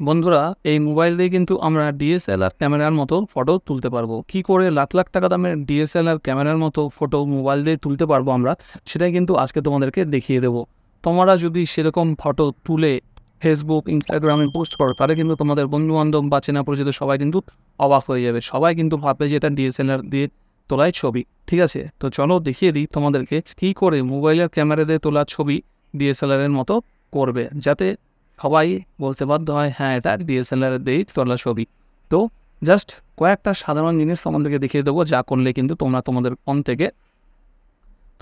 বন্ধুরা, এই মোবাইল দিয়ে কিন্তু আমরা ডিএসএলআর ক্যামেরার মতো ফটো তুলতে পারবো। কি করে লাখ লাখ টাকা দামের ডিএসএলআর ক্যামেরার মতো ফটো মোবাইল দিয়ে তুলতে পারবো আমরা, সেটাই কিন্তু আজকে তোমাদেরকে দেখিয়ে দেবো। তোমরা যদি সেরকম ফটো তুলে ফেসবুক, ইনস্টাগ্রামে পোস্ট করো, তাহলে কিন্তু তোমাদের বন্ধুবান্ধব বা চেনা পরিচিত সবাই কিন্তু অবাক হয়ে যাবে। সবাই কিন্তু ভাববে যে এটা ডিএসএলআর দিয়ে তোলায় ছবি। ঠিক আছে, তো চলো দেখিয়ে দিই তোমাদেরকে কী করে মোবাইলের ক্যামেরা দিয়ে তোলা ছবি ডিএসএলআরের মতো করবে, যাতে সবাই বলতে বাধ্য হয় হ্যাঁ এটা ডিএসএলআর দিয়েই তোলা ছবি। তো জাস্ট কয়েকটা সাধারণ জিনিস তোমাদেরকে দেখিয়ে দেবো, যা করলে কিন্তু তোমরা তোমাদের ফোন থেকে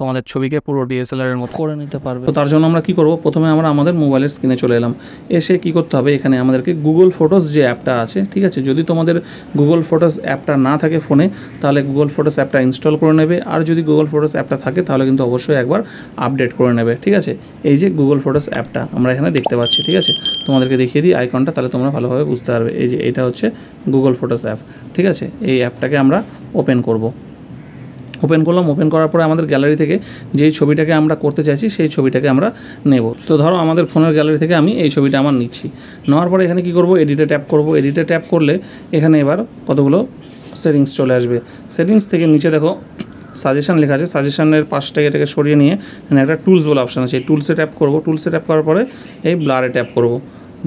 তোমাদের ছবিকে পুরো ডিএসএলআরের মতো করে নিতে পারবে। তো তার জন্য আমরা কি করব, প্রথমে আমরা আমাদের মোবাইলের স্ক্রিনে চলে এলাম। এসে কি করতে হবে, এখানে আমাদেরকে গুগল ফটোস যে অ্যাপটা আছে, ঠিক আছে, যদি তোমাদের গুগল ফটোস অ্যাপটা না থাকে ফোনে, তাহলে গুগল ফটোস অ্যাপটা ইনস্টল করে নেবে। আর যদি গুগল ফটোস অ্যাপটা থাকে তাহলে কিন্তু অবশ্যই একবার আপডেট করে নেবে। ঠিক আছে, এই যে গুগল ফটোস অ্যাপটা আমরা এখানে দেখতে পাচ্ছি। ঠিক আছে, তোমাদেরকে দেখিয়ে দিই আইকনটা, তাহলে তোমরা ভালোভাবে বুঝতে পারবে। এই যে এটা হচ্ছে গুগল ফটোস অ্যাপ। ঠিক আছে, এই অ্যাপটাকে আমরা ওপেন করব। ওপেন করলাম। ওপেন করার পরে আমাদের গ্যালারি থেকে যেই ছবিটাকে আমরা করতে চাইছি সেই ছবিটাকে আমরা নেব। তো ধরো আমাদের ফোনের গ্যালারি থেকে আমি এই ছবিটা আমার নিচ্ছি। নেওয়ার পরে এখানে কি করব, এডিটে ট্যাপ করব। এডিটে ট্যাপ করলে এখানে এবার কতগুলো সেটিংস চলে আসবে। সেটিংস থেকে নিচে দেখো সাজেশান লেখা আছে। সাজেশানের পাশটাকে এটাকে সরিয়ে নিয়ে এখানে একটা টুলস বলে অপশান আছে, এই টুলসে ট্যাপ করব। টুলসে ট্যাপ করার পরে এই ব্লারে ট্যাপ করব।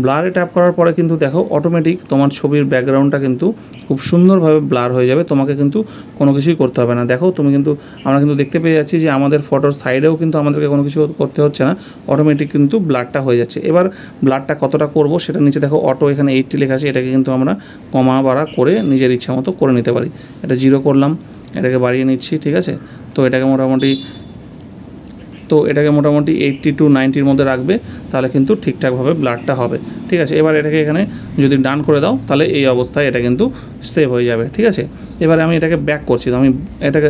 ব্লারে ট্যাপ করার পরে কিন্তু দেখো অটোমেটিক তোমার ছবির ব্যাকগ্রাউন্ডটা কিন্তু খুব সুন্দরভাবে ব্লার হয়ে যাবে। তোমাকে কিন্তু কোনো কিছুই করতে হবে না। দেখো তুমি কিন্তু, আমরা কিন্তু দেখতে পেয়ে যাচ্ছি যে আমাদের ফটোর সাইডেও কিন্তু আমাদেরকে কোনো কিছু করতে হচ্ছে না, অটোমেটিক কিন্তু ব্লারটা হয়ে যাচ্ছে। এবার ব্লারটা কতটা করব সেটা নিচে দেখো অটো এখানে 80 লেখা আছে, এটাকে কিন্তু আমরা কমা বাড়া করে নিজের ইচ্ছা মতো করে নিতে পারি। এটা 0 করলাম, এটাকে বাড়িয়ে নিচ্ছি। ঠিক আছে, তো এটাকে মোটামুটি 80 to 90-র মধ্যে রাখবে, তাহলে কিন্তু ঠিকঠাকভাবে ব্লারটা হবে। ঠিক আছে, এবার এটাকে এখানে যদি ডান করে দাও তাহলে এই অবস্থায় এটা কিন্তু সেভ হয়ে যাবে। ঠিক আছে, এবারে আমি এটাকে ব্যাক করছি। তো আমি এটাকে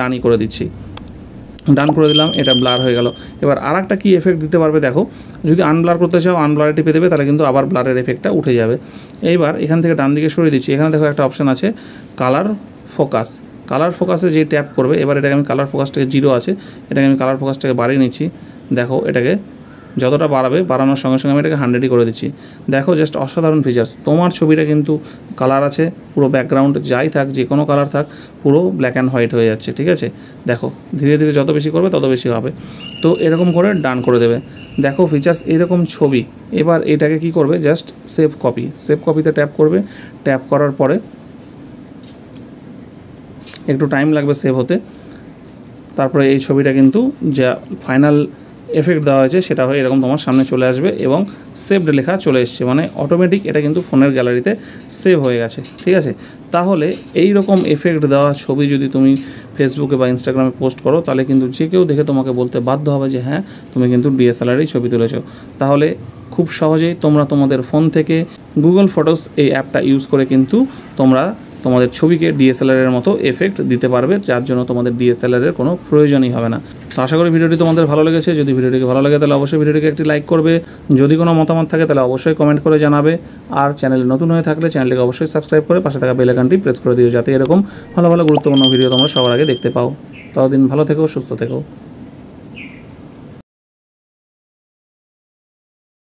ডানই করে দিচ্ছি। ডান করে দিলাম, এটা ব্লার হয়ে গেল। এবার আর একটা কী এফেক্ট দিতে পারবে দেখো, যদি আনব্লার করতে চাও আনব্লারে টিপে দেবে, তাহলে কিন্তু আবার ব্লারের এফেক্টটা উঠে যাবে। এইবার এখান থেকে ডান দিকে সরিয়ে দিচ্ছি। এখানে দেখো একটা অপশান আছে কালার ফোকাস। কালার ফোকাসে যে ট্যাপ করবে, এবার এটাকে আমি কালার ফোকাসটাকে 0 আছে, এটাকে আমি কালার ফোকাসটাকে বাড়িয়ে নিচ্ছি। দেখো এটাকে যতটা বাড়াবে, বাড়ানোর সঙ্গে সঙ্গে আমি এটাকে 100ই করে দিচ্ছি। দেখো জাস্ট অসাধারণ ফিচার্স। তোমার ছবিটা কিন্তু কালার আছে, পুরো ব্যাকগ্রাউন্ড যাই থাক, যে কোনো কালার থাক, পুরো ব্ল্যাক অ্যান্ড হোয়াইট হয়ে যাচ্ছে। ঠিক আছে, দেখো ধীরে ধীরে যত বেশি করবে তত বেশি হবে। তো এরকম করে ডান করে দেবে। দেখো ফিচার্স এরকম ছবি। এবার এটাকে কি করবে, জাস্ট সেভ কপি। সেভ কপিতে ট্যাপ করবে। ট্যাপ করার পরে একটু টাইম লাগবে সেভ হতে। তারপরে এই ছবিটা কিন্তু যা ফাইনাল এফেক্ট দেওয়া হয়েছে সেটা হয়ে এরকম তোমার সামনে চলে আসবে এবং সেভড লেখা চলে এসছে, মানে অটোমেটিক এটা কিন্তু ফোনের গ্যালারিতে সেভ হয়ে গেছে। ঠিক আছে, তাহলে এই রকম এফেক্ট দেওয়া ছবি যদি তুমি ফেসবুকে বা ইনস্টাগ্রামে পোস্ট করো, তাহলে কিন্তু যে কেউ দেখে তোমাকে বলতে বাধ্য হবে যে হ্যাঁ তুমি কিন্তু ডিএসএলআরেই ছবি তুলেছো। তাহলে খুব সহজেই তোমরা তোমাদের ফোন থেকে গুগল ফটোস এই অ্যাপটা ইউজ করে কিন্তু তোমরা তোমাদের ছবিকে ডিএসএলআরের মতো এফেক্ট দিতে পারবে, যার জন্য তোমাদের ডিএসএলআরের কোনো প্রয়োজনই হবে না। তো আশা করি ভিডিওটি তোমাদের ভালো লেগেছে। যদি ভিডিওটিকে ভালো লাগে তাহলে অবশ্যই ভিডিওটিকে একটি লাইক করবে। যদি কোনো মতামত থাকে তাহলে অবশ্যই কমেন্ট করে জানাবে। আর চ্যানেলে নতুন হয়ে থাকলে চ্যানেলটিকে অবশ্যই সাবস্ক্রাইব করে পাশে থাকা বেল আইকনটি প্রেস করে দিও, যাতে এরকম ভালো ভালো গুরুত্বপূর্ণ ভিডিও তোমরা সবার আগে দেখতে পাও। ততদিন ভালো থেকো, সুস্থ থেকো।